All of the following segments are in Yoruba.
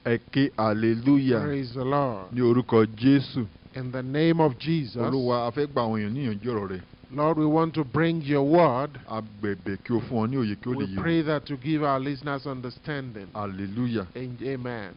Eke hallelujah. Praise the Lord. Ní orúkọ Jésù. In the name of Jesus. Olúwa, a fẹ́ gba àwọn èèyàn níyànjú ọ̀rọ̀ rẹ̀. Lord, we want to bring your word. A bẹ̀bẹ̀ kí o fún wọn ní òye kí ó lè yé wọn. We pray that to give our listeners understanding. Hallelujah. Amen.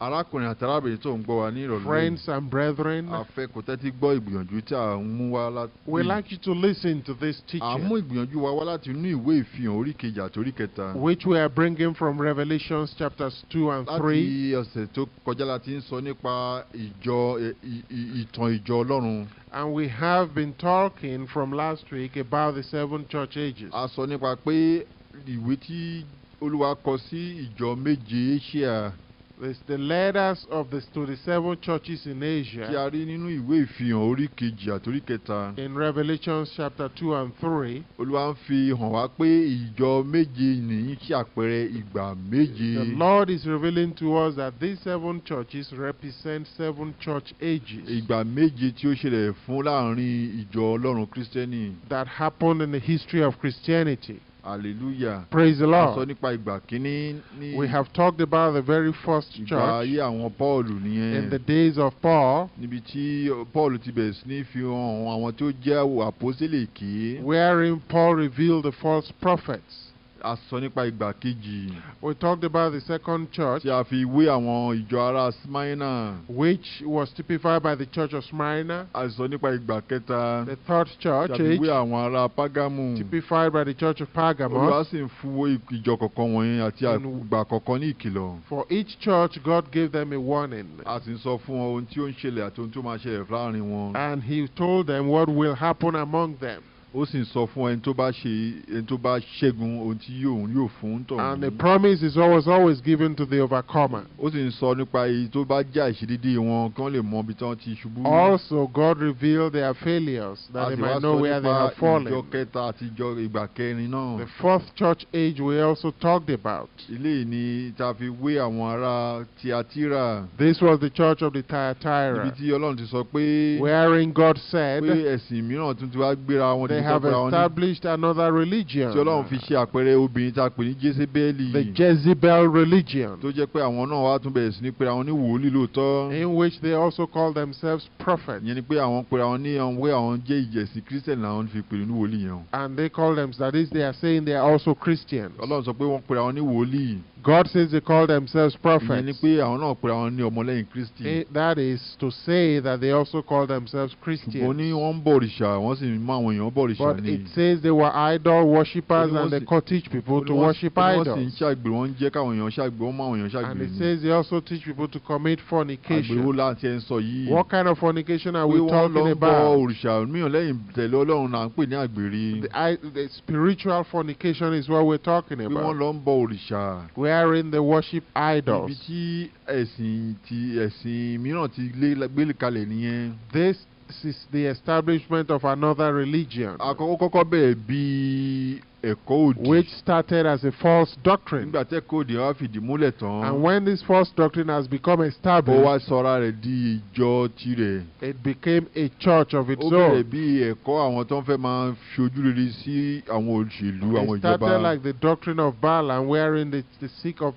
Arákùnrin àti arábìnrin tó ń gbọ́ wa ní ìrọ̀lẹ́. Friends and brethren, a fẹ́ kó tẹ́tí gbọ́ ìgbìyànjú tí a ń mú wá láti. we'd like you to listen to this teaching. A mú ìgbìyànjú wa wá láti inú ìwé ìfihàn orí kejì àti orí kẹta. Which we are bringing from Revelations chapters 2 and 3. Láti ọ̀sẹ̀ tó kọjá láti ń sọ nípa ìtàn ìjọ Ọlọ́run. And we have been talking from last week about the 7 church ages. A sọ nípa pé ìwé tí Olúwa kọ sí ìjọ méje Asia. It's the letters to the 7 churches in Asia. Tí a rí nínú ìwé ìfihàn orí kejì àti orí kẹta. In Revelations chapter 2 and 3. Olúwa ń fi hàn wá pé ìjọ méje nìyí ṣe àpẹẹrẹ ìgbà méje. The Lord is revealing to us that these 7 churches represent 7 church ages. Ìgbà méje tí ó ṣẹlẹ̀ fún láàrin ìjọ Ọlọ́run Kristẹni. That happened in the history of Christianity. Hallelujah. Praise the Lord. A sọ nípa ìgbà kínní ní. We have talked about the very first church. Ìgbà ayé àwọn Pọ́ọ̀lù nìyẹn. In the days of Paul. Níbi tí Pọ́ọ̀lù ti bẹ̀rẹ̀ sí ní fi hàn àwọn tí ó jẹ́ àpọ́sítélì èké. Wherein Paul revealed the false prophets. A sọ nípa ìgbà kejì. We talked about the second church. Tí a fi wé àwọn ìjọ ará Smyrna. Which was typified by the church of Smyrna. A sọ nípa ìgbà kẹta. The third church. Tí a fi wé àwọn ará Págámù. Typified by the church of Pergamos. Olúwa sì ń fún ìjọ kọ̀ọ̀kan wọ̀nyí àti ìgbà kọ̀ọ̀kan ní ìkìlọ̀. For each church, God gave them a warning. A sì ń sọ fún wọn ohun tí ó ń ṣẹlẹ̀ àti ohun tí ó máa ṣẹlẹ̀ láàrin wọn. And he told them what will happen among them. Ó sì ń sọ fún ẹni tó bá ṣẹ́gun ohun tí yóò fún tọ̀hún. And the promise is always given to the overcomer. Ó sì ń sọ nípa èyí tó bá já ìṣedédé wọn kí wọ́n lè mọ ibi tí wọ́n ti ṣubú. Also, God revealed their failures that they might know where they have fallen. Ìjọ kẹta àti ìgbà kẹrin náà. The fourth church age we also talked about. Ilé ni tá a fi wé àwọn ará Tíátírà. This was the church of the Thyatira. Ibi tí Ọlọ́run ti sọ pé. Wherein God said. Pé ẹ̀sìn mìíràn tún ti wá gbéra wọn. They have established another religion. Tí Ọlọ́run fi ṣe àpẹẹrẹ obìnrin tá a pè ní Jésébélì. The Jezebel religion. Tó jẹ́ pé àwọn náà wá tún bẹ̀rẹ̀ sí ní pera wọn ní wòlíì lóòótọ́. In which they also call themselves prophets. Ìyẹn ni pé àwọn pera wọn ní àwọn jẹ́ ìjẹ̀sìn Christian làwọn fi pèrè ní wòlíì yẹn. And they call them, that is, they are saying they are also Christians. Ọlọ́run sọ pé wọ́n pera wọn ní wòlíì. God says they call themselves prophets. Ìyẹn ni pé àwọn náà pera wọn ní ọmọlẹ́yìn Kristi. That is to say that they also call themselves Christians. Ṣùgbọ́n ní wọ́n ń bọ òrìṣà wọ́n sì mú àwọn èèyàn bọ òrìṣà ni. But it says they were idol worshippers and they could teach people to worship idols. Wọ́n sì ń ṣàgbèrè, wọ́n ń jẹ́ káwọn èèyàn ṣàgbèrè, wọ́n mú àwọn èèyàn ṣàgbèrè ni. And it says they also teach people to commit fornication. Àgbèrè wo láti ẹ̀ ń sọ yìí? What kind of fornication are we talking about? Pé wọ́n lọ ń bọ òrìṣà mìíràn lẹ́yìn tẹ̀lé Ọlọ́run là ń pè ní àgbèrè. The spiritual fornication is what we're talking about. Pé wọ́n lọ ń bọ òrìṣà. Wherein they worship idols. Ibi tí ẹ̀sìn mìíràn ti gbé kalẹ̀ nìyẹn. This is the establishment of another religion. Àkọ́kọ́ kọ́kọ́ bẹ̀rẹ̀ bí ẹ̀kọ́ òdì. Which started as a false doctrine. Nígbà tí ẹ̀kọ́ òdì wá fìdí múlẹ̀ tán. And when this false doctrine has become established. Ó wá sọra rẹ̀ di ìjọ tirẹ̀. It became a church of its own. Ó bẹ̀rẹ̀ bí ẹ̀kọ́ àwọn tó ń fẹ́ máa ṣojú rere sí àwọn òṣèlú, àwọn ìjọba. It started like the doctrine of Balaam, wherein they seek of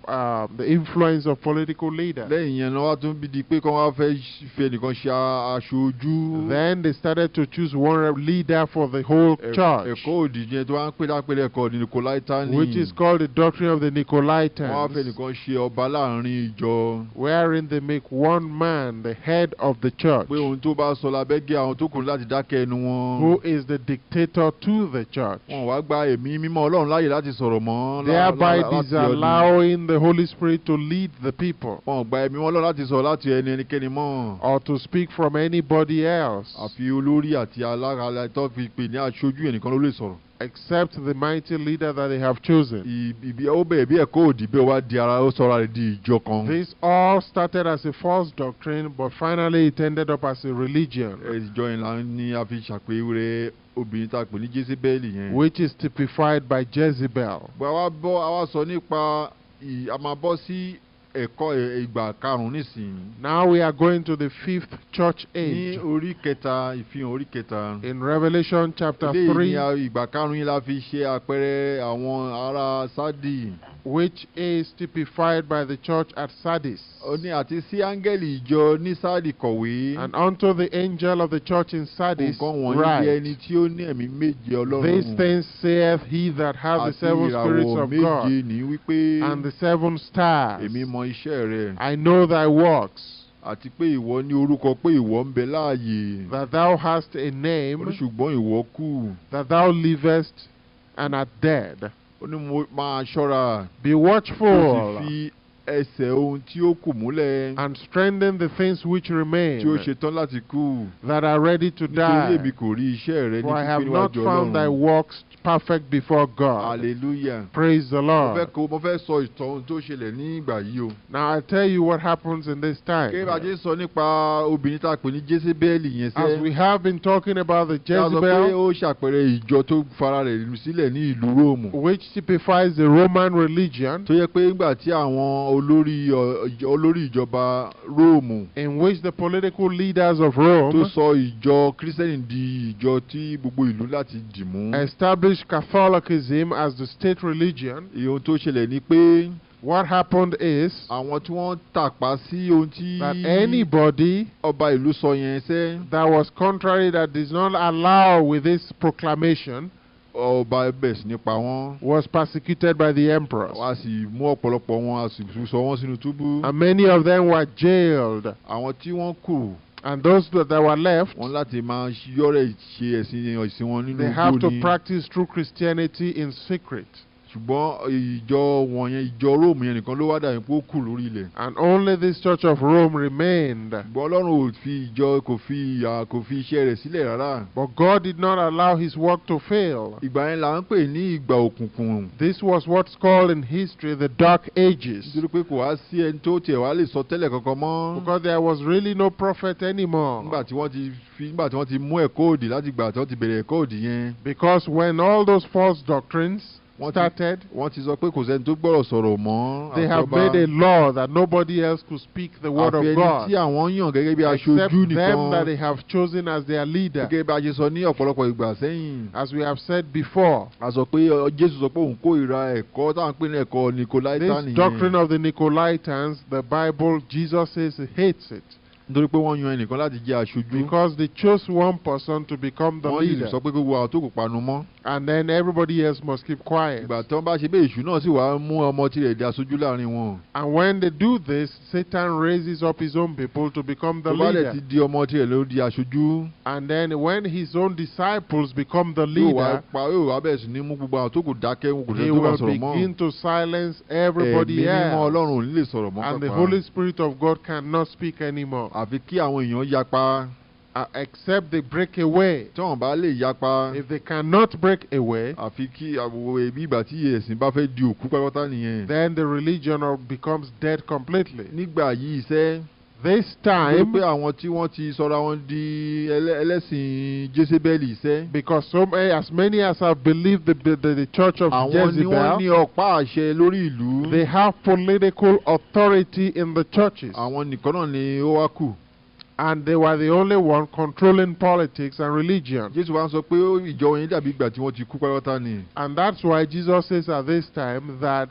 the influence of political leaders. Lẹ́yìn yẹn ló wá tún bí di pé kí wọ́n fẹ́ nìkan ṣe aṣojú. Then they started to choose one leader for the whole church. Ẹ̀kọ́ òdì yẹn tó wá ń pè lápẹ̀lẹ̀ ẹ̀kọ́ Nicolaitani. Which is called the doctrine of the Nicolaitans. Wọ́n fẹ́ nìkan ṣe ọba láàrin ìjọ. Wherein they make one man the head of the church. Pé ohun tó bá sọ lábẹ́gẹ́ àwọn tó kù láti dákẹ́ ẹnu wọn. Who is the dictator to the church. Wọ́n wá gba ẹ̀mí mímọ́ Ọlọ́run láàyè láti sọ̀rọ̀ mọ́. Thereby disallowing the Holy Spirit to lead the people. Wọ́n gba ẹ̀mí Ọlọ́run láti sọ̀rọ̀ láti ẹnikẹ́ni mọ́. Or to speak from anybody else. Àfi olórí àti alára tó fi pè ní aṣojú ẹnìkan ló lè sọ̀rọ̀. Except the mighty leader that they have chosen. This all started as a false doctrine, but finally it ended up as a religion. Which is typified by Jezebel. ẹ̀kọ́ ìgbà karùn-ún nísìnyí. Now we are going to the 5th church Ní age. orí kẹta, ìfihàn orí kẹta. In Revelation chapter Eléyìí 3, ni ìgbà karùn-ún yìí la fi ṣe àpẹẹrẹ àwọn ará Sádì. which is typified by the church at Sardis. Ó ní àti sí áńgẹ́lì ìjọ ní Sádì kọ̀wé. And unto the angel of the church in Sardis Nǹkan wọ̀nyí write, jẹ́ ẹni tí ó ní ẹ̀mí méje Ọlọ́run. These things saith he that hath the Àti 7 spirits ìràwọ̀ of méje God, ní wípé and the 7 stars. èmi mọ iṣẹ́ rẹ. I know thy works, Àti pé ìwọ ní orúkọ pé ìwọ ń bẹ láàyè. that thou hast a Ó ní name, ṣùgbọ́n ìwọ kú. that thou livest and art dead. Ó ní mo máa ṣọ́ra. Be Ó watchful, sì fi ẹsẹ̀ ohun tí ó kù múlẹ̀. and strengthen the things which Tí ó remain, ṣetán láti kú. that are ready to Nítorí die. èmi kò rí iṣẹ́ rẹ ní For I have pípé not níwájú found thy Ọlọ́run. works perfect before God. Hallelujah. Praise the Mo Lord. fẹ́ sọ ìtàn ohun tó ṣẹlẹ̀ ní ìgbà yìí o. Now I tell you what happens in this time. Kí bá jẹ́ sọ nípa obìnrin tá a pè ní Jésébélì yẹn As sẹ́. we have been talking about the Tá a sọ pé Jezebel, ó ṣàpẹẹrẹ ìjọ tó fara rẹ̀ sílẹ̀ ní ìlú Róòmù. which typifies the Roman religion, Tó yẹ pé nígbà tí àwọn olórí ìjọba Róòmù in which the political leaders of tó Rome sọ ìjọ Kírísítẹ́nì di ìjọ tí gbogbo ìlú láti dì mú. established Catholicism as the state religion. Ohun tó ṣẹlẹ̀ ni pé What happened is àwọn tí wọ́n tàpá sí ohun tí that anybody ọba ìlú sọ yẹn sẹ́. that was contrary, that does not allow with this proclamation, Ọba bẹ̀ sí nípa wọn. was persecuted by the emperors. Wá sì mú ọ̀pọ̀lọpọ̀ wọn, a sì sọ wọ́n sínú túbú. And many of them were jailed. Àwọn tí wọ́n kù And those that were left, wọ́n láti máa yọ̀rẹ̀ ṣe ẹ̀sìn wọn nínú they have igbó to ni. practice true Christianity in secret. Ṣùgbọ́n ìjọ wọ̀nyẹn, ìjọ Róòmù yẹn nìkan ló wá dàbí pé ó kù lórí ilẹ̀. And only this church of Rome remained. Ṣùgbọ́n Ọlọ́run kò fi iṣẹ́ rẹ̀ sílẹ̀ rárá. But God did not allow his work to fail. Ìgbà yẹn là ń pè ní ìgbà òkùnkùn. This was what's called in history the Dark Ages. Nítorí pé kò wá sí ẹni tó tiẹ̀ wá lè sọ tẹ́lẹ̀ kankan mọ́. Because there was really no prophet anymore. Nígbà tí wọ́n ti mú ẹ̀kọ́ òdì láti gbà tí wọ́n ti bẹ̀rẹ̀ ẹ̀kọ́ òdì yẹn. Because when all those false doctrines started, wọ́n ti sọ pé kò sẹ́ni tó gbọ́rọ̀ sọ̀rọ̀ mọ́. they have made a law that nobody else could speak the word of Àfi ẹni God tí àwọn yàn gẹ́gẹ́ bí except aṣojú them that nìkan. they have chosen as their leader. Gẹ́gẹ́ bí a ṣe sọ ní ọ̀pọ̀lọpọ̀ ìgbà sẹ́yìn. As we have said before, A sọ pé Jésù sọ pé òun kórìíra ẹ̀kọ́ táwọn pè ní ẹ̀kọ́ Nicolaitans this nìyẹn. doctrine of the Nicolaitans, the Bible, Jesus says he hates it. Nítorí pé wọ́n yan ẹnìkan láti jẹ́ aṣojú. Because they chose one person to become the Wọ́n sì leader. sọ pé gbogbo àwọn tó kò panu mọ́. And then everybody else must keep quiet. Ìgbà tí wọ́n bá ṣe bẹ́ẹ̀ èṣù náà sì wá mú ọmọ tirẹ̀ di aṣojú láàrin wọn. And when they do this, Satan raises up his own people to become the Tó bá dẹ̀ leader. ti di ọmọ tirẹ̀ ló di aṣojú. And then when his own disciples become the Yóò leader, wá bẹ̀rẹ̀ sí ní mú gbogbo àwọn tó kò dákẹ́ wọn kò he sẹ́ni tó bá will sọ̀rọ̀ mọ́. begin to silence everybody Ẹ̀mí mímọ́ else. Ọlọ́run ò ní lè sọ̀rọ̀ mọ́ And the pàápàá. Holy Spirit of God cannot speak anymore. Àfi kí àwọn èèyàn yapa. Except they break away. Tí wọ́n bá lè yapa. If they cannot break away, Àfi kí àwọn ẹbí ìgbà tí ẹ̀sìn bá fẹ́ di òkú pátápátá nìyẹn. then the religion becomes dead completely. Nígbà yìí iṣẹ́. This Wípé time, àwọn tí wọ́n ti sọra wọn di ẹlẹ́sìn Jésébélì iṣẹ́. because as many as have believed the church of Àwọn ni wọ́n ní Jezebel, ọ̀pá àṣẹ lórí ìlú. they have political authority in the churches. Àwọn nìkan náà ni ó wá kù. And they were the only one controlling politics and religion. Jésù wá ń sọ pé ìjọ yẹn dàbí ìgbà tí wọ́n ti kú pátápátá ni. And that's why Jesus says at this time that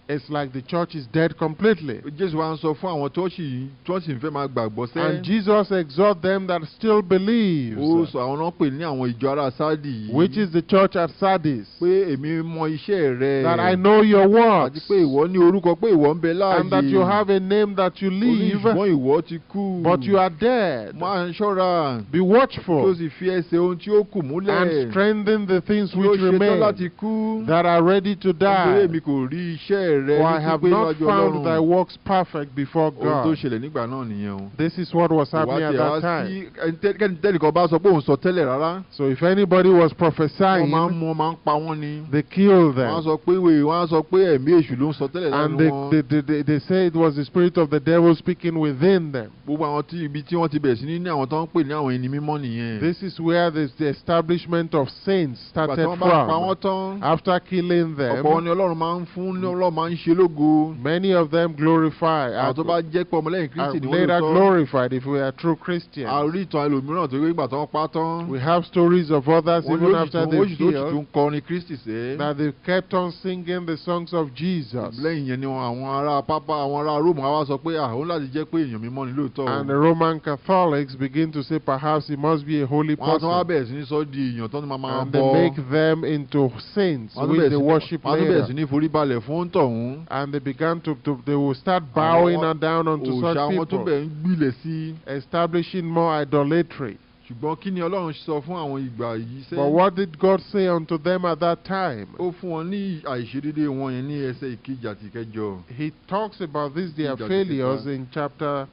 it's like the church is dead completely. Jésù wá ń sọ fún àwọn tó sì ń fẹ́ máa gbàgbọ́ sẹ́. And Jesus exhorts them that still believe, Ó sọ àwọn náà pè ní àwọn ìjọ ará Sádì yìí. which is the church at Sardis, Pé èmi mọ iṣẹ́ rẹ. that I know your works, Àti pé ìwọ ní orúkọ pé ìwọ ń bẹ láàyè. and that you have a name that you live, Ṣùgbọ́n ìwọ ti kú. but you are dead. Máa ń ṣọ́ra. Be Tó watchful sì fi ẹsẹ̀ ohun tí ó kù múlẹ̀. and strengthen the things Tí ó which ṣetán remain, láti kú. that are ready to Nítorí die. èmi kò rí iṣẹ́ rẹ For I ní have pípé not níwájú found thy Ọlọ́run. works perfect before Ohun tó God. ṣẹlẹ̀ nígbà náà nìyẹn o. This is what was happening at that time. Kẹ́nìkan bá sọ pé òun sọ tẹ́lẹ̀ rárá. So if anybody was Wọ́n prophesying, máa ń pa wọ́n ni. they killed Wọ́n á them. sọ pé wọ́n á sọ pé ẹ̀mí èṣù ló ń sọ tẹ́lẹ̀ And lánàá wọn. they say it was the spirit of the devil speaking within them. Gbogbo àwọn ibi tí wọ́n ti bẹ̀rẹ̀ sí ní àwọn tó ń pè ní àwọn ẹni mímọ́ nìyẹn. This is where the establishment of saints Ìgbà tí started wọ́n bá pa wọ́n from. tán. After killing Ọ̀pọ̀ wọn them, ni Ọlọ́run máa ń máa ń ṣe lógo. Many of them glorify. Àwọn tó bá jẹ́ pé ọmọlẹ́yìn Kristi ni wọ́n later lóòótọ́. glorified if we are true Christians. A rí ìtàn ẹlòmíràn tó gbé ìgbà tó ń pa tán. We have stories of others even after they healed tún kọrin Kristi sẹ́. that they kept on singing the songs of Jesus. Lẹ́yìn yẹn ni àwọn ará pápá àwọn ará Róòmù wá sọ pé òun láti jẹ́ pé èèyàn mímọ́ ni lóòótọ́. And the Roman Catholics begin to say perhaps he must be a holy person. Wọ́n tún wá bẹ̀rẹ̀ sí ní sọ di èèyàn tó ní máa bọ́. And they make them into saints which they worship later. Wọ́n tún bẹ̀rẹ̀ sí ní forí balẹ̀ fún tọ̀hún. And they began to they will start bowing down unto such people. Òòṣà wọn tún bẹ̀rẹ̀ ń gbilẹ̀ sí. Establishing more idolatry. Ṣùgbọ́n kí ni Ọlọ́run sọ fún àwọn ìgbà yìí sẹ́? But what did God say unto them at that time? Ó fún wọn ní àìṣedéédé wọn yẹn ní ẹsẹ̀ ìkejì àti ìkẹjọ. He talks about this their failures in chapter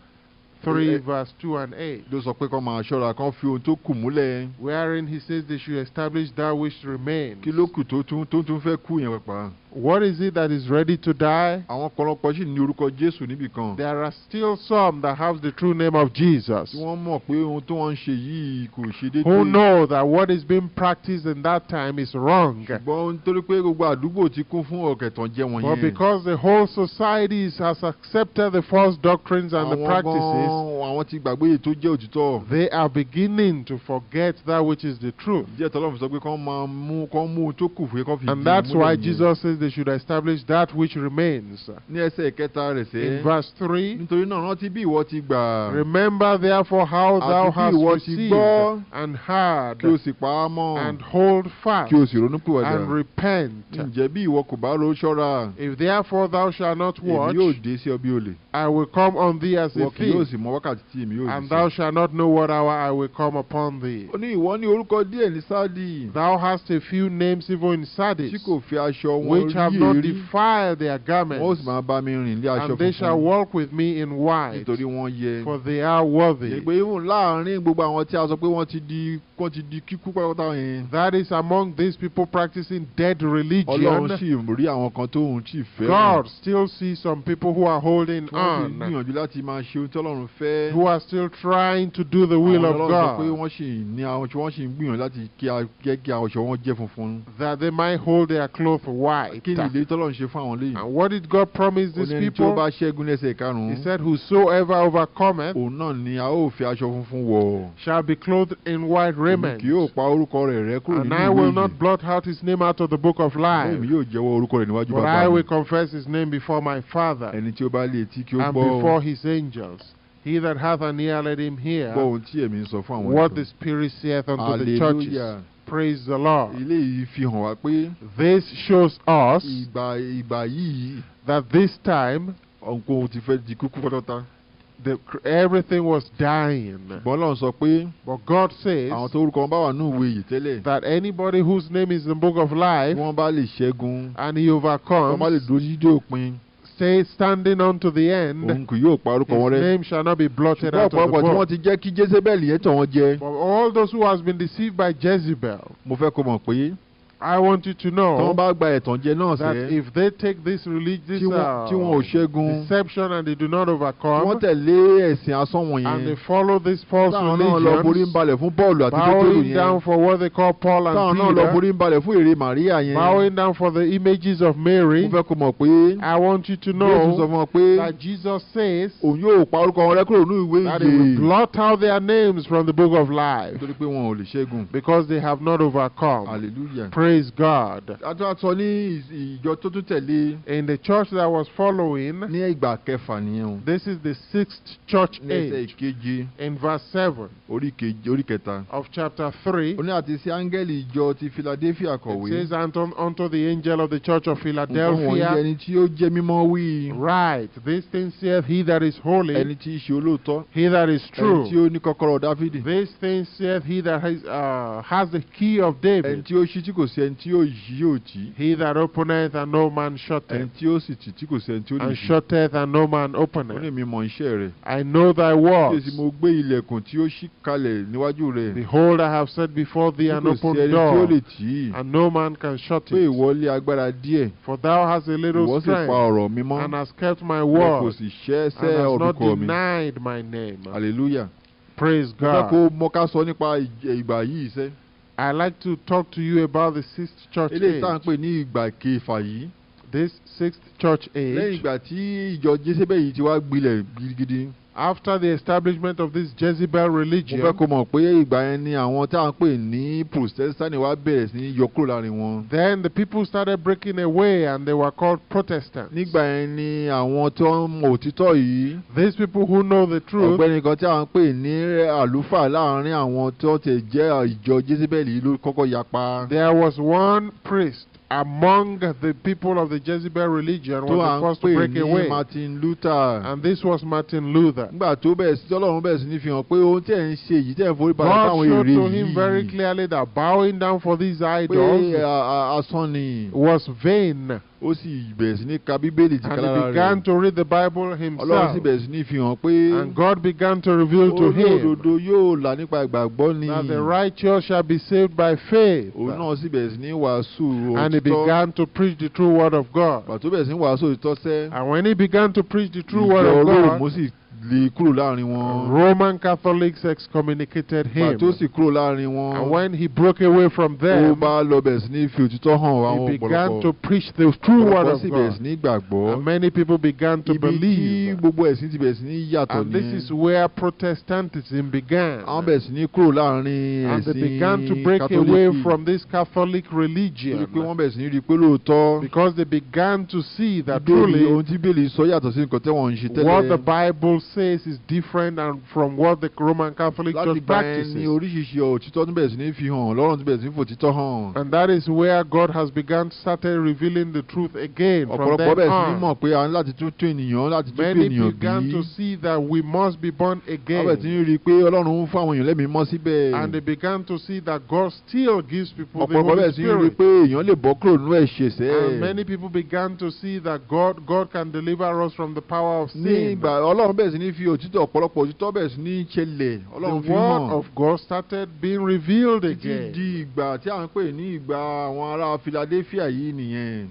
3 verse 2 and 8. Ló sọ pé kó máa ṣọ́ra kán fi ohun tó kù múlẹ̀. Wherein he says they should establish that which remains. Kí ló kù tó tún fẹ́ kú yẹn pàpà? What is it that is ready to die? Àwọn ọ̀pọ̀lọpọ̀ sì ní orúkọ Jésù níbì kan. There are still some that have the true name of Jesus. Tí wọ́n mọ̀ pé ohun tó wọ́n ń ṣe yìí kò ṣe déédéé. Who know that what is being practiced in that time is wrong. Ṣùgbọ́n nítorí pé gbogbo àdúgbò ti kún fún ọ̀kẹ̀tànjẹ wọ̀nyẹn. But because the whole society has accepted the false doctrines and the practices, àwọn ti gbàgbé èyí tó jẹ́ òtítọ́. They are beginning to forget that which is the truth. Díẹ̀ tọ́lọ́run sọ pé kán mú ohun tó kù fún kán fi. And that's why Jesus says they should establish that which remains. Ní ẹsẹ̀ kẹta rẹ̀ sẹ́. In verse 3. Nítorí náà rántí bí ìwọ ti gbà. Remember therefore how thou hast received and heard. Kí o sì pa á mọ́. And hold fast. Kí o sì ronúpìwàdà. And repent. Ǹjẹ́ bí ìwọ kò bá ro ṣọ́ra. If therefore thou shalt not watch. Èmi yóò dé sí ọ bí olè. I will come on thee as a thief. Wọ́n kì yóò sì mọ wákàtí tí èmi yóò dé sí. And thou shalt not know what hour I will come upon thee. Ó ní ìwọ ní orúkọ díẹ̀ ní Sádì. Thou hast a few names even in Sardis. Tí kò fi aṣọ wọn rí which have not defiled their garments. Wọ́n sì máa bá mi rìn lé aṣọ funfun. And they shall walk with me in white. Nítorí wọ́n yẹ. For they are worthy. Ìgbé ìwọ̀n láàrin gbogbo àwọn tí a sọ pé wọ́n ti di kíkú pátápátá yẹn. That is among these people practicing dead religion. Ọlọ́run sì rí àwọn kan tó ń tì fẹ́. God still sees some people who are holding on. Wọ́n sì gbìyànjú láti máa ṣe ohun tí Ọlọ́run fẹ́. Who are still trying to do the will of God. Ọlọ́run sọ pé wọ́n sì ń gbìyànjú láti kí aṣọ wọn jẹ́ funfun. That they might hold their cloth white. Kí ni ìlérí tọ́lọ́run ṣe fún àwọn léyìn? And what did God promise these people? Ó ní ẹni tí ó bá ṣẹ́gun lẹ́sẹ̀ karùn-ún. He said, whosoever overcometh. Òun náà ni a ó fi aṣọ funfun wọ̀. Shall be clothed in white raiment. Èmi kì yóò pa orúkọ rẹ̀ rẹ́ kúrò nínú ìwé yìí. And I will not blot out his name out of the book of life. Èmi yóò jẹ́wọ́ orúkọ rẹ̀ níwájú bàbá mi. But I will confess his name before my Father. Ẹni tí ó bá lé etí kí ó gbọ́. And before his angels. He that hath an ear, let him hear. Gbọ́ ohun tí èmi ń sọ fún àwọn. What the Spirit saith unto the churches. Praise the Lord. Ilé yìí fi hàn wá pé. This shows us. Ìgbà yìí. That this time. Ohun ti fẹ́ di kúkú pátápátá. Everything was dying. Bọ́lá sọ pé. But God says. Àwọn tó orúkọ wọn bá wà ní ìwé yìí tẹ́lẹ̀. That anybody whose name is in the book of life. Wọ́n bá lè ṣẹ́gun. And he overcomes. Wọ́n bá lè dúró dídé òpin. Stay standing unto the end. Òun kì yóò pa orúkọ wọn rẹ́. His name shall not be blotted out of the book. Ṣùgbọ́n ọ̀pọ̀lọpọ̀ tí wọ́n ti jẹ́ kí Jezebel yẹn tàn wọ́n jẹ. But all those who has been deceived by Jezebel. Mo fẹ́ kó mọ̀ pé. I want you to know. Tí wọ́n bá gba ẹ̀tànjẹ náà that if they take this religious tí wọn ò ṣẹ́gun. deception and they do not overcome. Wọ́n tẹ̀lé ẹ̀sìn asán wọ̀nyẹn. And they follow this false religion. Táwọn náà lọ borí ń balẹ̀ fún Paul àti Pétérù yẹn. Bowing down for what they call Paul and Peter. Táwọn náà lọ borí ń balẹ̀ fún ère Màríà yẹn. Bowing down for the images of Mary. Mo fẹ́ kó mọ̀ pé. I want you to know. Jésù sọ fún ọ pé. That Jesus says. Òun yóò pa orúkọ wọn rẹ́ kúrò ní ìwé ìyè. That he will blot out their names from the book of life. Nítorí pé wọn ò lè ṣẹ́gun. Because they have not overcome. Hallelujah. Praise God. Àtúntò ní ìjọ tó tún tẹ̀lé. In the church that was following. Ní ìgbà kẹfà nìyẹn o. This is the 6th church age. Ní ẹsẹ̀ ìkeje. In verse 7. Orí kẹta. Of chapter 3. Ó ní àti sí áńgẹ́lì ìjọ ti Philadelphia kọ̀wé. It says unto the angel of the church of Philadelphia. Nǹkan wọ̀nyí ẹni tí ó jẹ́ mímọ́ wí. Right. This thing saith he that is holy. Ẹni tí í ṣe olóòótọ́. He that is true. Ẹni tí ó ní kọ́kọ́rọ́ Dáfídì. This thing saith he that has the key of David. Ẹni tí ó ṣí tí kò sí ẹni tí yóò tì. He that openeth and no man shutteth. Ẹni tí ó sì tì tí kò sí ẹni tí ó lè ṣí. And shutteth and no man openeth. Ó ní mi mọ iṣẹ́ rẹ̀. I know thy works. Kíyèsí mo gbé ilẹ̀kùn tí ó ṣí kalẹ̀ níwájú rẹ̀. Behold, I have set before thee an open door. Tí kò sí ẹni tí ó lè tì. And no man can shut it. Pé ìwọ lé agbára díẹ̀. For thou hast a little strength. Ìwọ sì pa ọ̀rọ̀ mi mọ́. And hast kept my word. Kò sì ṣẹ́ṣẹ́ and hast not orúkọ mi. denied my name. Hallelujah. Praise God. Mo fẹ́ kó mọ ká sọ nípa ìgbà yìí sẹ́. I like to talk to you about the 6th church age. Eléyìí tá à ń pè ní ìgbà kẹfà yìí. this sixth church lẹ́yìn age, ìgbà tí ìjọ Jésébẹ́lì yìí ti wá gbilẹ̀ gidigidi. after the establishment of this Jezebel mo religion, fẹ́ kó mọ̀ pé ìgbà yẹn ni àwọn tá à ń pè ní Protestant wá bẹ̀rẹ̀ sí ní yọ kúrò láàrin wọn. then the people started breaking away and they were called Protestants. nígbà yẹn ni àwọn tó ń mọ òtítọ́ yìí. These people who know the truth, ọ̀gbẹ́ni kan tí à ń pè ní àlùfáà láàrin àwọn tó ti jẹ́ ìjọ Jésébẹ́lì yìí ló kọ́kọ́ yapa. there was one priest among the people of the Jezebel religion tó was à the ń first to pè break ní away, Martin Luther. and this was Martin Luther. nígbà tó bẹ̀rẹ̀ sí Ọlọ́run bẹ̀rẹ̀ sí ní fi hàn pé ohun tí ẹ̀ ń ṣe yìí tẹ̀ ń forí balẹ̀ God fáwọn showed ère to him very yìí clearly that bowing down for these pé idols asán ni. was vain, ó sì bẹ̀rẹ̀ sí ní ka Bíbélì ti and kálára he began rẹ̀. to read the Bible Ọlọ́run sì himself, bẹ̀rẹ̀ sí ní fi hàn pé and God began to reveal to him olódodo yóò là nípa ìgbàgbọ́ ni. that the righteous shall be saved by faith. òun náà sì bẹ̀rẹ̀ sí ní wàásù And he òtítọ́. began to preach the true word of God. pàtó bẹ̀rẹ̀ sí ní wàásù òtítọ́ sẹ́. And when he began to preach the true word ìjọ of Róòmù God, sì lè kúrò láàrin wọn. Roman Catholics excommunicated him. pàtó sì kúrò láàrin And wọn. when he broke away from ó them, bá lọ bẹ̀rẹ̀ sí ní fi òtítọ́ hàn àwọn he began ọ̀pọ̀lọpọ̀. to preach the true word ọ̀pọ̀lọpọ̀ of sì bẹ̀rẹ̀ sí God. ní gbàgbọ́. And many people began to ibi tí believe. gbogbo ẹ̀sìn ti bẹ̀rẹ̀ sí ní yàtọ̀ And this nìyẹn. is where Protestantism began. àwọn bẹ̀rẹ̀ sí ní kúrò láàrin And they ẹ̀sìn began to break away Kátólíìkì. from this Catholic torí pé religion, wọ́n bẹ̀rẹ̀ sí ní rí i pé lóòótọ́ because they began to see that Bíbélì ohun truly tí Bíbélì sọ yàtọ̀ sí nǹkan tẹ́wọ̀n ń ṣe what the tẹ́lẹ̀. Bible says is different and from what the Roman Catholic láti Church gbà yẹn ni practices. oríṣiríṣi òtítọ́ tún bẹ̀rẹ̀ sí ní fi hàn Ọlọ́run tún bẹ̀rẹ̀ sí ní fòtítọ́ hàn. And that is where God has started revealing the truth again from ọ̀pọ̀lọpọ̀ then bẹ̀rẹ̀ sí ní on. mọ̀ pé a ní láti tún ènìyàn láti tún Many ènìyàn began to bí. see that we must be born wọ́n bẹ̀rẹ̀ sí again. ní rí i pé Ọlọ́run ń fún àwọn èèyàn lẹ́mìí mọ́ síbẹ̀. And they began to see that God still gives people the ọ̀pọ̀lọpọ̀ Holy bẹ̀rẹ̀ sí ní rí i Spirit. pé èèyàn lè bọ́ kúrò nínú ẹ̀ṣẹ̀ sẹ́. And many people began to see that God can deliver us from the power of ní sin. ìgbà Ọlọ́run bẹ̀rẹ̀ sí ní fi ọ̀pọ̀lọpọ̀ òtítọ́ bẹ̀rẹ̀ sí ní ṣẹlẹ̀ The Ọlọ́run fi word hàn. of God started being revealed títí again. di ìgbà tí à ń pè ní ìgbà àwọn ará Philadelphia yìí nìyẹn.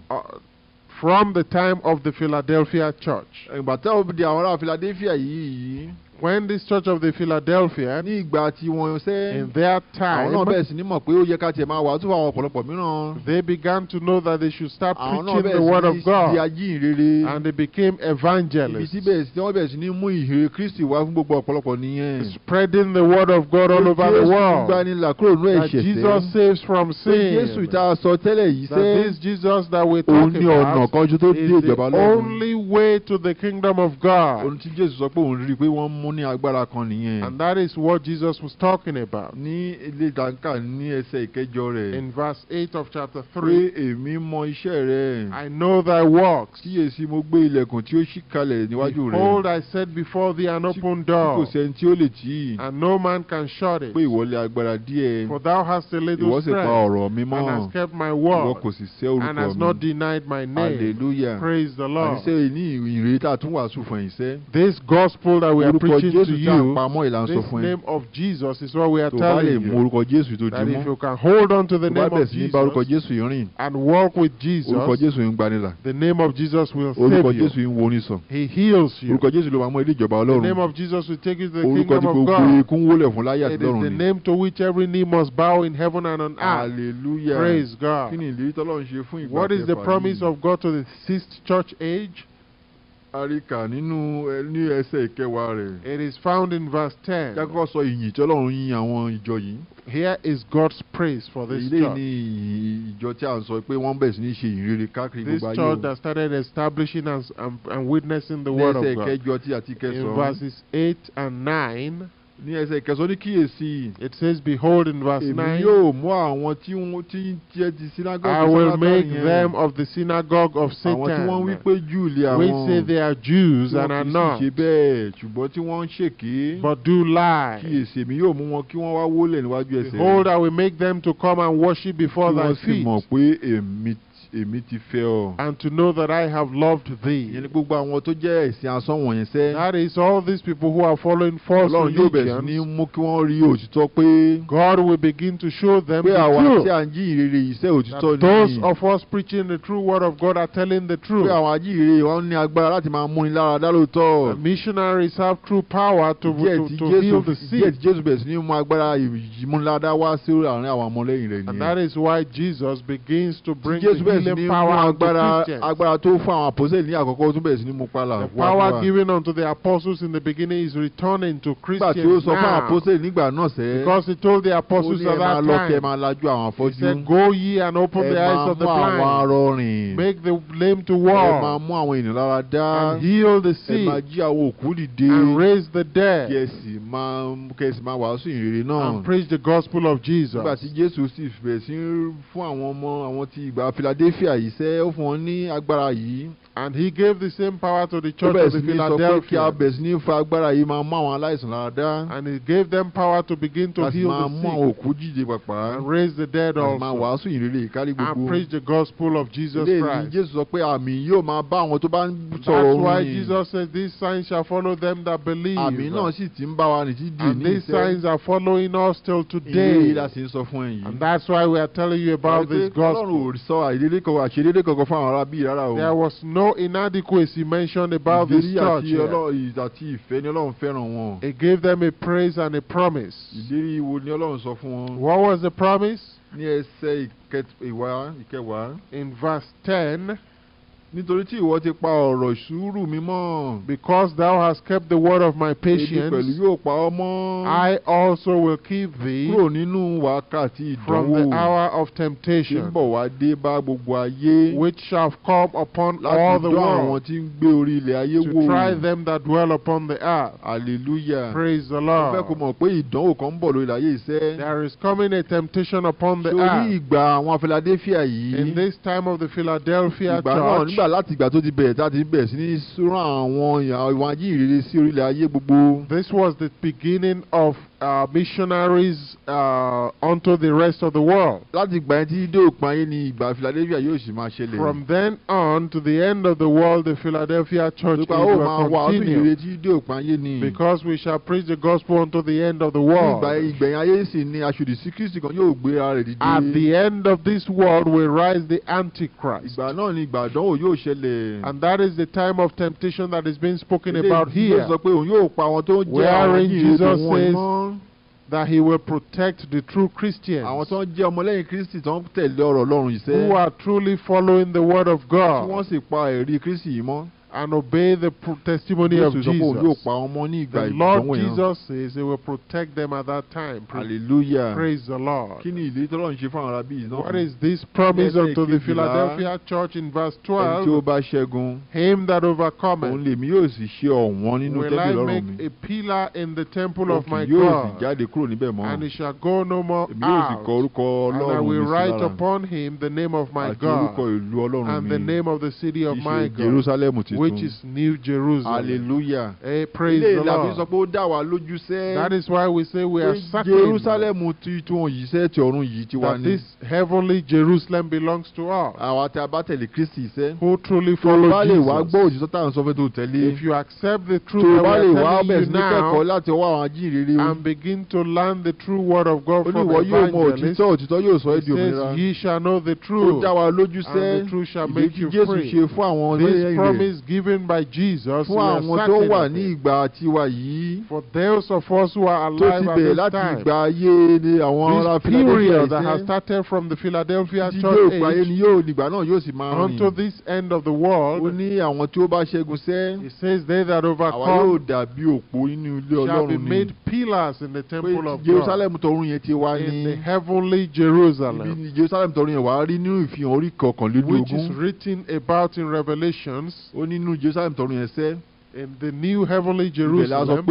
From the time of the Philadelphia church. ìgbà tí ó di àwọn ará Philadelphia yìí. When this church of the Philadelphia, ní ìgbà tí wọ́n ṣe. in their àwọn náà time, bẹ̀rẹ̀ sí ní mọ̀ pé ó yẹ ká tiẹ̀ máa wàásù fún àwọn ọ̀pọ̀lọpọ̀ mìíràn. they began to know that they should start àwọn náà preaching the word bẹ̀rẹ̀ of sí ní di God. ajíhìnrere. And they became ibi evangelists, tí wọ́n bẹ̀rẹ̀ sí ní mú ìhìnrere Kristi wá fún gbogbo ọ̀pọ̀lọpọ̀ nìyẹn. spreading the word of God all over the Jésù world. gbanilà kúrò nínú That ẹ̀ṣẹ̀ Jesus sẹ́. saves from pé Jésù sin. ìta sọ tẹ́lẹ̀ yìí That sẹ́. this Jesus that we're òun talking ní ọ̀nà about kan ju tó dé is ìjọba the Ọlọ́run. only way to the kingdom of God. ohun tí Jésù sọ pé òun rí i pé wọ́n mú ní agbára kan nìyẹn. And that is what Jesus was talking about. ní ilé ìtànkà ní ẹsẹ̀ ìkẹjọ rẹ̀. In verse 8 of chapter pé 3, èmi mọ iṣẹ́ rẹ̀. I know thy works. kíyèsí mo gbé ilẹ̀kùn tí ó ṣí kalẹ̀ níwájú rẹ̀. Behold, I set before thee an open tí kò door, sẹ́ni tí ó lè tì í. and no man can shut it. pé ìwọ lé agbára díẹ̀. For thou hast a ìwọ little sì pa strength, ọ̀rọ̀ mi and mọ́. hast kept my ìwọ word, kò sì sẹ́ and hast orúkọ not mi. denied my name. hallelujah. Praise the Lord. àníṣe ní ìrètí tá a tún wàásù fún ẹ̀yin sẹ́. This gospel that we are orúkọ preaching to Jésù tí a you, pamọ́ ìlànà sọ this fún ẹ. name of Jesus is what we are tó bá lè telling mú you. orúkọ Jésù tó That di if mú. you can hold on to the tó bá name bẹ̀rẹ̀ of sí ní bá orúkọ Jesus Jésù yìí rìn. and walk with orúkọ Jesus, Jésù yìí ń gbanilà. the name of Jesus will orúkọ save Jésù you. yìí ń wo onísàn. He heals you. orúkọ Jésù ló máa mú ilé ìjọba The Ọlọ́run. name of Jesus will take you to the orúkọ kingdom tí of gbogbo God. ikú ń wólẹ̀ fún láyé àti It is lọ́run the ni. name to which every knee must bow in heaven and on earth. hallelujah. Praise kí God. ni ìlérí tọ́lọ́run ṣe fún ìgbà What is the kẹfà promise yìí? of God to the sixth church age? a rí kà nínú ní ẹsẹ̀ ìkẹwàá rẹ̀. It is found in verse 10. jákọ́ sọ ìyìn tí Ọlọ́run yìn àwọn ìjọ yìí. Here is God's praise for this ilé church. ní ìjọ tí a ń sọ pé wọ́n bẹ̀rẹ̀ sí ní ṣe ìrere káàkiri This gbogbo ayé church o. that started establishing and witnessing the word of ní ẹsẹ̀ God. ìkẹjọ tí àti In kẹsàn-án. verses 8 and 9, ní ẹsẹ̀ ìkẹsàn-án ní kíyèsí. it says, Behold, in verse èmi 9, yóò mú àwọn tí wọ́n ti jẹ́ ti synagogue I will Sátánì make yẹn. them of the synagogue of àwọn tí wọ́n wí Satan, pé Júù lé which àwọn. say they are Jews tí and wọ́n are kì í not, sì ṣe bẹ́ẹ̀ ṣùgbọ́n tí wọ́n ń ṣèké. but do lie. kíyèsí èmi yóò mú wọn kí wọ́n wá wólẹ̀ níwájú ẹsẹ̀ Behold, I will make them to come and worship before kí thy wọ́n sì feet, mọ̀ pé èmi ti fẹ́ ọ. and to know that I have loved ìyẹn thee. ni gbogbo àwọn tó jẹ́ ẹ̀sìn asán wọ̀nyẹn sẹ́. That is all these people who are following false Ọlọ́run yóò bẹ̀rẹ̀ sí ní religions. mú kí wọ́n rí òtítọ́ pé God will begin to show them pé the àwa tí truth. à ń jí ìrere yìí sẹ́ òtítọ́ That those ni. of us preaching the true word of God are telling the pé truth. àwọn ajíhìnrere wọn ní agbára láti máa múni lára dá lóòótọ́. The missionaries have true power to heal the díẹ̀ sick. tí Jésù bẹ̀rẹ̀ sí ní mú agbára ìmúniláradá wá sí àárín àwọn ọmọlẹ́yìn rẹ̀ And nìyẹn. that is why Jesus begins to bring Jésù the healing power unto Christians. agbára tó fún àwọn apostles ní àkọ́kọ́ tún bẹ̀rẹ̀ sí ní mú padà. The power given unto the apostles in the beginning is returning to Christians now. Nígbà tí ó sọ fún àwọn apostles nígbà náà sẹ́. Because he told the apostles at that time. He said, "Go ye and open the eyes of the blind. Make the lame to walk. And heal the sick. And raise the dead. And preach the gospel of Jesus." And he gave the same power to the church of the Philadelphia. And he gave them power to begin to heal the sick and raise the dead also. And preach the gospel of Jesus Christ. That's why Jesus says, "These signs shall follow them that believe." And these signs are following us till today. And that's why we are telling you about this gospel. There was no inadequacy mentioned about this church. He gave them a praise and a promise. What was the promise? In verse 10, because thou hast kept the word of my patience, I also will keep thee from the hour of temptation, which shall come upon all the world, to try them that dwell upon the earth. Hallelujah. Praise the Lord. There is coming a temptation upon the earth. In this time of the Philadelphia church, this was the beginning of missionaries unto the rest of the world. From then on to the end of the world, the Philadelphia church will continue, because we shall preach the gospel unto the end of the world. At the end of this world will rise the Antichrist. And that is the time of temptation that is being spoken about here, wherein Jesus says that he will protect the true Christians who are truly following the word of God and obey the testimony of Jesus. The Lord Jesus says he will protect them at that time. Hallelujah. Praise the Lord. What is this promise unto the Philadelphia church in verse 12? Him that overcometh will I make a pillar in the temple of my God, and he shall go no more out. And I will write upon him the name of my God and the name of the city of my God, which is New Jerusalem. Hallelujah. Hey, praise the Lord. That is why we say we are certain that this heavenly Jerusalem belongs to us, who truly follow Jesus. If you accept the truth that we are telling you now and begin to learn the true word of God from evangelists, it says, "Ye shall know the truth, and the truth shall make you free." This promise given by Jesus, we are certain for those of us who are alive at this time. This period that has started from the Philadelphia church age unto this end of the world, it says, "They that overcome shall be made pillars in the temple of God, in the heavenly Jerusalem," which is written about in Revelations. In the new heavenly Jerusalem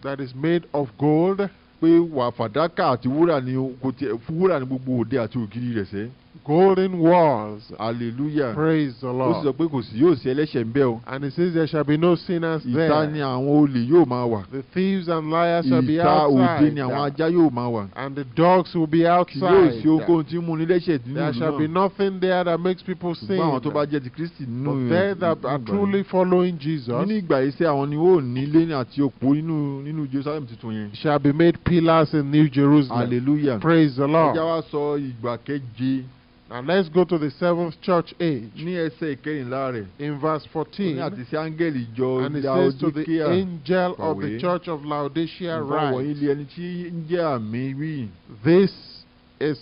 that is made of gold, golden walls. Hallelujah. Praise the Lord. And it says there shall be no sinners there. The thieves and liars shall be outside, and the dogs will be outside. There shall be nothing there that makes people sin. But they that are truly following Jesus shall be made pillars in New Jerusalem. Hallelujah. Praise the Lord. Now let's go to the seventh church age. In verse 14, and it says, "To the angel of the church of Laodicea write, this is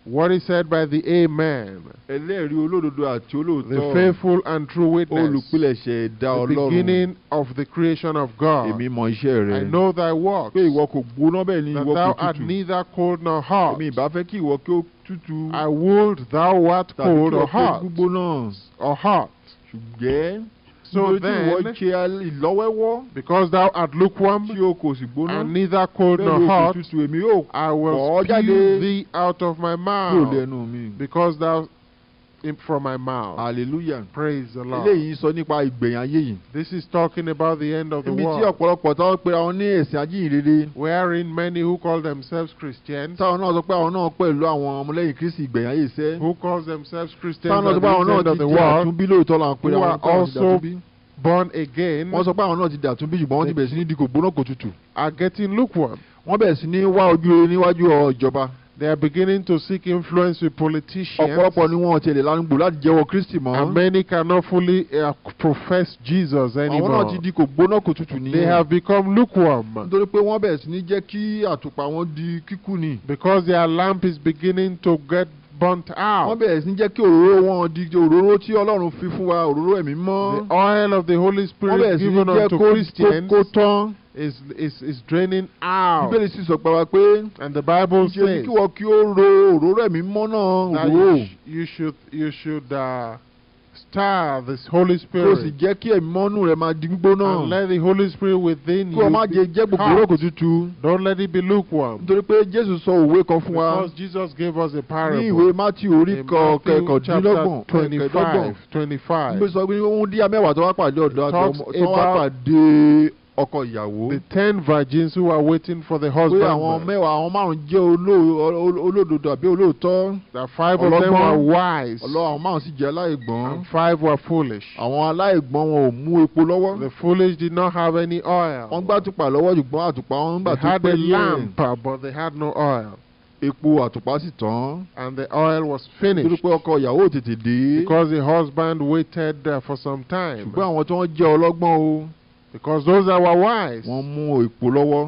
What is said by the Amen. The faithful and true witness. The beginning of the creation of God. I know thy works. That thou art neither cold nor hot. I would thou wert cold or hot. So then, because thou art lukewarm and neither cold nor hot, I will spew thee out of my mouth, because thou from my mouth. Hallelujah. Praise the Lord. This is talking about the end of the world, wherein many who call themselves Christians, who calls themselves Christians at the end of the world, who are also born again, are getting lukewarm. They are beginning to seek influence with politicians, and many cannot fully profess Jesus anymore. They have become lukewarm because their lamp is beginning to get burnt out. The oil of the Holy Spirit given unto Christians is draining out. And the Bible says that you should stir this Holy Spirit and let the Holy Spirit within you be hot. Don't let it be lukewarm, because Jesus gave us a parable in Matthew chapter 25. Talks about the 10 virgins who are waiting for the husband. That 5 of them were wise and 5 were foolish. The foolish did not have any oil. They had a lamp, but they had no oil. And the oil was finished because the husband waited for some time. Because those that were wise,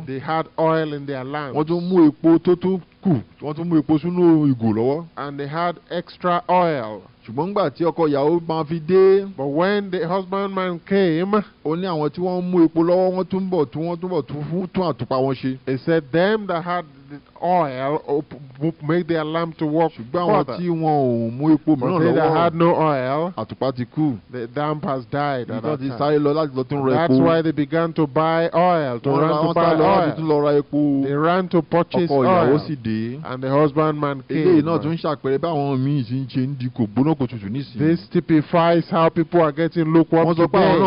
they had oil in their lamps, and they had extra oil. But when the husbandman came, he said, them that had the oil make their lamp to work further. But they that had no oil, the lamp has died at that time. That's why they began to buy oil, to run to buy oil. They ran to purchase oil, and the husbandman came. This typifies how people are getting lukewarm today.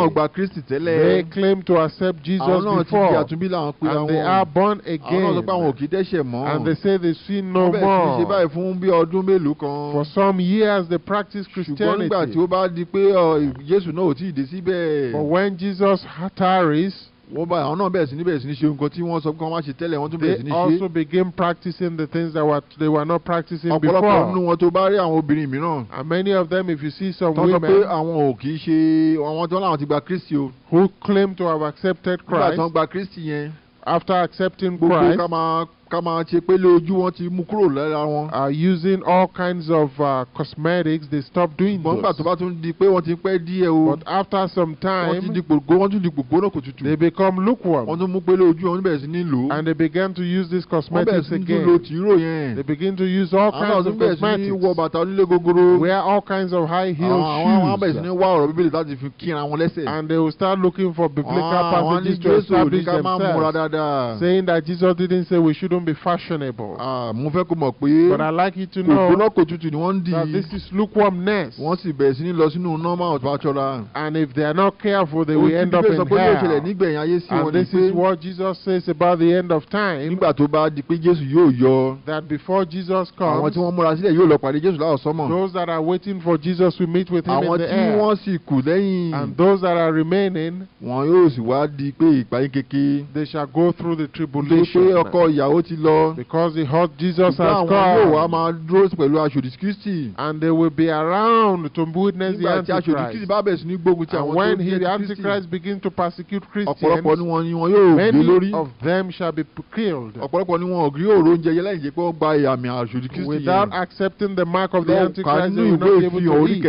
They claim to accept Jesus before, and they are born again, and they say they sin no more. For some years they practice Christianity, but when Jesus tarries, they also begin practicing the things that they were not practicing before. And many of them, if you see some women who claim to have accepted Christ, after accepting Christ, are using all kinds of cosmetics, they stop doing those. But after some time, they become lukewarm, and they begin to use these cosmetics again. They begin to use all kinds of cosmetics, wear all kinds of high-heeled shoes, and they will start looking for biblical passages to establish themselves, saying that Jesus didn't say we shouldn't be fashionable. But I'd like you to know that this is lukewarmness, and if they are not careful, they will end up in hell. And this is what Jesus says about the end of time, that before Jesus comes, those that are waiting for Jesus will meet with him in the air, and those that are remaining, they shall go through the tribulation. ti lọ. Because the hot Jesus has come. Yóò wá máa dúró pẹ̀lú aṣòdì Kristi. And they will be around to witness the Antichrist. Nígbà tí aṣòdì Kristi bá bẹ̀rẹ̀ sí ní gbógun ti àwọn tó ń jẹ́ Kristi. And when the Antichrist begins to persecute Christians, ọ̀pọ̀lọpọ̀ ni wọn yóò gbé lórí. many of them shall be killed. ọ̀pọ̀lọpọ̀ ni wọn ò rí òró oúnjẹ yẹn lẹ́yìn jẹ́ pé wọ́n gba àmì aṣòdì Kristi yẹn. Without accepting the mark of the Antichrist, they will not be able to eat.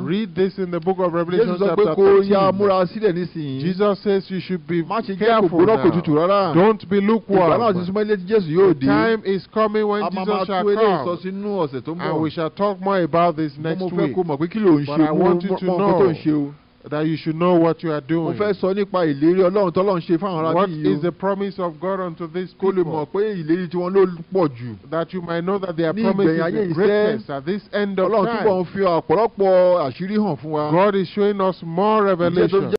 Read this in the book of Revelation chapter 13. Jesus says you should be careful now. Don't be lukewarm. The time is coming when Jesus shall come. And we shall talk more about this next week. But I want you to know that you should know what you are doing. What is the promise of God unto these people? That you might know that their promise is greatness at this end of time. God is showing us more revelation.